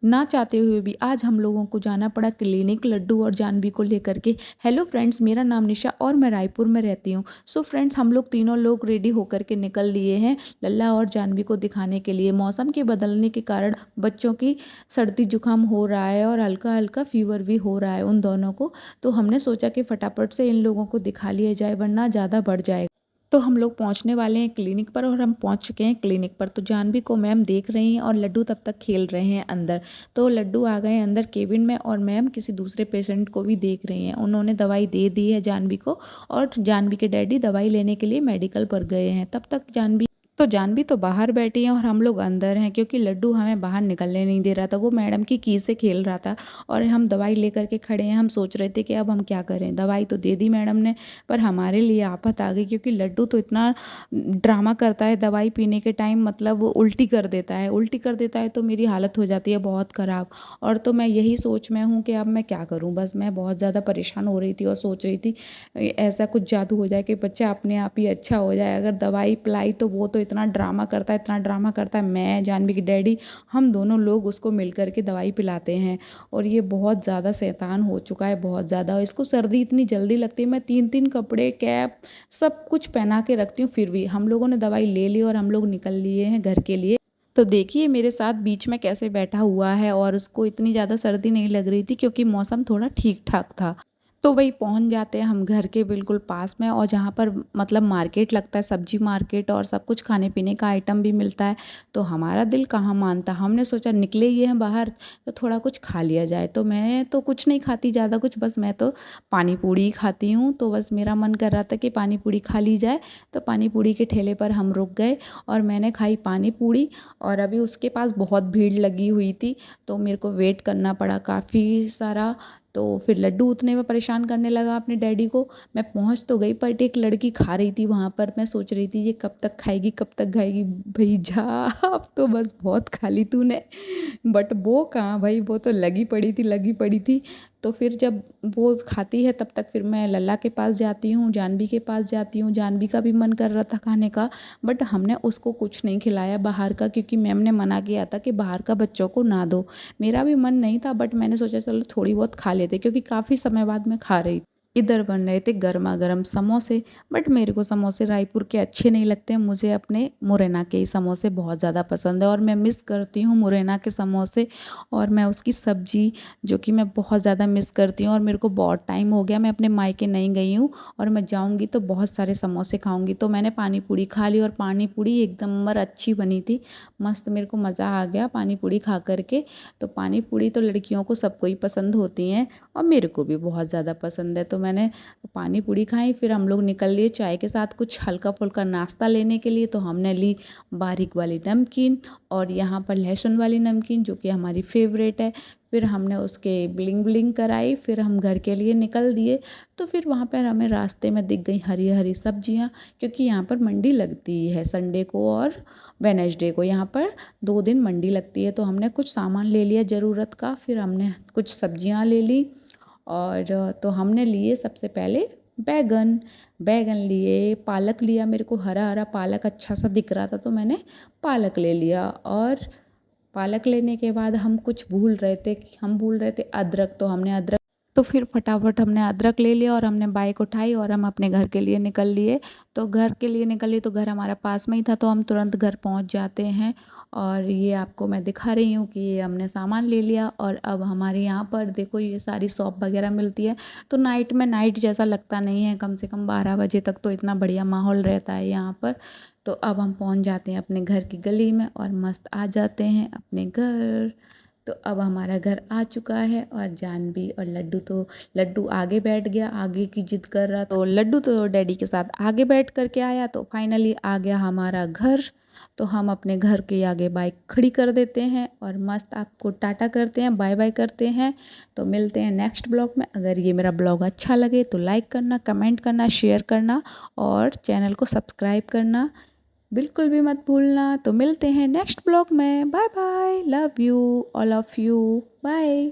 ना चाहते हुए भी आज हम लोगों को जाना पड़ा क्लिनिक लड्डू और जानवी को लेकर के। हेलो फ्रेंड्स, मेरा नाम निशा और मैं रायपुर में रहती हूँ। सो फ्रेंड्स, हम लोग तीनों लोग रेडी होकर के निकल लिए हैं लल्ला और जानवी को दिखाने के लिए। मौसम के बदलने के कारण बच्चों की सर्दी जुकाम हो रहा है और हल्का हल्का फीवर भी हो रहा है उन दोनों को। तो हमने सोचा कि फटाफट से इन लोगों को दिखा लिया जाए, वरना ज़्यादा बढ़ जाएगा। तो हम लोग पहुंचने वाले हैं क्लिनिक पर और हम पहुंच चुके हैं क्लिनिक पर। तो जानवी को मैम देख रही हैं और लड्डू तब तक खेल रहे हैं अंदर। तो लड्डू आ गए अंदर केबिन में और मैम किसी दूसरे पेशेंट को भी देख रही हैं। उन्होंने दवाई दे दी है जानवी को और जानवी के डैडी दवाई लेने के लिए मेडिकल पर गए हैं। तब तक जानवी तो बाहर बैठी हैं और हम लोग अंदर हैं, क्योंकि लड्डू हमें बाहर निकलने नहीं दे रहा था। वो मैडम की से खेल रहा था और हम दवाई लेकर के खड़े हैं। हम सोच रहे थे कि अब हम क्या करें। दवाई तो दे दी मैडम ने, पर हमारे लिए आफत आ गई, क्योंकि लड्डू तो इतना ड्रामा करता है दवाई पीने के टाइम। मतलब वो उल्टी कर देता है, उल्टी कर देता है तो मेरी हालत हो जाती है बहुत ख़राब। और तो मैं यही सोच में हूँ कि अब मैं क्या करूँ। बस मैं बहुत ज़्यादा परेशान हो रही थी और सोच रही थी ऐसा कुछ जादू हो जाए कि बच्चा अपने आप ही अच्छा हो जाए। अगर दवाई पिलाई तो वो तो इतना ड्रामा करता है, इतना ड्रामा करता है। मैं, जानवी की डैडी, हम दोनों लोग उसको मिल कर के दवाई पिलाते हैं। और ये बहुत ज़्यादा शैतान हो चुका है, बहुत ज़्यादा। इसको सर्दी इतनी जल्दी लगती है, मैं 3-3 कपड़े, कैप सब कुछ पहना के रखती हूँ, फिर भी। हम लोगों ने दवाई ले ली और हम लोग निकल लिए हैं घर के लिए। तो देखिए मेरे साथ बीच में कैसे बैठा हुआ है और उसको इतनी ज़्यादा सर्दी नहीं लग रही थी, क्योंकि मौसम थोड़ा ठीक ठाक था। तो वही पहुंच जाते हैं हम घर के बिल्कुल पास में, और जहाँ पर मतलब मार्केट लगता है, सब्जी मार्केट, और सब कुछ खाने पीने का आइटम भी मिलता है। तो हमारा दिल कहाँ मानता, हमने सोचा निकले ये हैं बाहर तो थोड़ा कुछ खा लिया जाए। तो मैं तो कुछ नहीं खाती ज़्यादा कुछ, बस मैं तो पानी पूड़ी ही खाती हूँ। तो बस मेरा मन कर रहा था कि पानी पूड़ी खा ली जाए। तो पानी पूड़ी के ठेले पर हम रुक गए और मैंने खाई पानी पूड़ी। और अभी उसके पास बहुत भीड़ लगी हुई थी, तो मेरे को वेट करना पड़ा काफ़ी सारा। तो फिर लड्डू उतने में परेशान करने लगा अपने डैडी को। मैं पहुंच तो गई, पर एक लड़की खा रही थी वहाँ पर। मैं सोच रही थी ये कब तक खाएगी, कब तक खाएगी। भाई जा, अब तो बस बहुत खा ली तूने। बट वो कहाँ भाई, वो तो लगी पड़ी थी, लगी पड़ी थी। तो फिर जब वो खाती है तब तक फिर मैं लल्ला के पास जाती हूँ, जानवी के पास जाती हूँ। जानवी का भी मन कर रहा था खाने का, बट हमने उसको कुछ नहीं खिलाया बाहर का, क्योंकि मैम ने मना किया था कि बाहर का बच्चों को ना दो। मेरा भी मन नहीं था, बट मैंने सोचा चलो थोड़ी बहुत खा लेते, क्योंकि काफ़ी समय बाद मैं खा रही थी। इधर बन रहे थे गर्मा गर्म समोसे, बट मेरे को समोसे रायपुर के अच्छे नहीं लगते। मुझे अपने मुरैना के ही समोसे बहुत ज़्यादा पसंद है और मैं मिस करती हूँ मुरैना के समोसे। और मैं उसकी सब्ज़ी, जो कि मैं बहुत ज़्यादा मिस करती हूँ। और मेरे को बहुत टाइम हो गया, मैं अपने मायके नहीं गई हूँ, और मैं जाऊँगी तो बहुत सारे समोसे खाऊंगी। तो मैंने पानी पूड़ी खा ली और पानी पूड़ी एकदम नंबर अच्छी बनी थी, मस्त। मेरे को मज़ा आ गया पानी पूड़ी खा करके। तो पानी पूड़ी तो लड़कियों को सबको ही पसंद होती हैं और मेरे को भी बहुत ज़्यादा पसंद है। तो मैंने पानी पूड़ी खाई, फिर हम लोग निकल लिए चाय के साथ कुछ हल्का फुल्का नाश्ता लेने के लिए। तो हमने ली बारीक वाली नमकीन और यहाँ पर लहसुन वाली नमकीन, जो कि हमारी फेवरेट है। फिर हमने उसके ब्लिंग ब्लिंग कराई, फिर हम घर के लिए निकल दिए। तो फिर वहाँ पर हमें रास्ते में दिख गई हरी हरी सब्जियाँ, क्योंकि यहाँ पर मंडी लगती है संडे को और वेनेसडे को। यहाँ पर 2 दिन मंडी लगती है। तो हमने कुछ सामान ले लिया ज़रूरत का, फिर हमने कुछ सब्जियाँ ले ली। और तो हमने लिए सबसे पहले बैगन, बैगन लिए, पालक लिया। मेरे को हरा हरा पालक अच्छा सा दिख रहा था, तो मैंने पालक ले लिया। और पालक लेने के बाद हम भूल रहे थे अदरक। तो हमने अदरक, तो फिर फटाफट हमने अदरक ले लिया और हमने बाइक उठाई और हम अपने घर के लिए निकल लिए। तो घर के लिए निकल लिए तो घर हमारा पास में ही था, तो हम तुरंत घर पहुंच जाते हैं। और ये आपको मैं दिखा रही हूँ कि ये हमने सामान ले लिया। और अब हमारे यहाँ पर देखो ये सारी शॉप वगैरह मिलती है। तो नाइट में नाइट जैसा लगता नहीं है, कम से कम 12 बजे तक तो इतना बढ़िया माहौल रहता है यहाँ पर। तो अब हम पहुँच जाते हैं अपने घर की गली में और मस्त आ जाते हैं अपने घर। तो अब हमारा घर आ चुका है और जानवी और लड्डू आगे बैठ गया, आगे की जिद कर रहा। तो लड्डू तो डैडी के साथ आगे बैठ करके आया, तो फाइनली आ गया हमारा घर। तो हम अपने घर के आगे बाइक खड़ी कर देते हैं और मस्त आपको टाटा करते हैं, बाय बाय करते हैं। तो मिलते हैं नेक्स्ट ब्लॉग में। अगर ये मेरा ब्लॉग अच्छा लगे तो लाइक करना, कमेंट करना, शेयर करना और चैनल को सब्सक्राइब करना बिल्कुल भी मत भूलना। तो मिलते हैं नेक्स्ट ब्लॉग में। Bye bye, love you all of you, bye.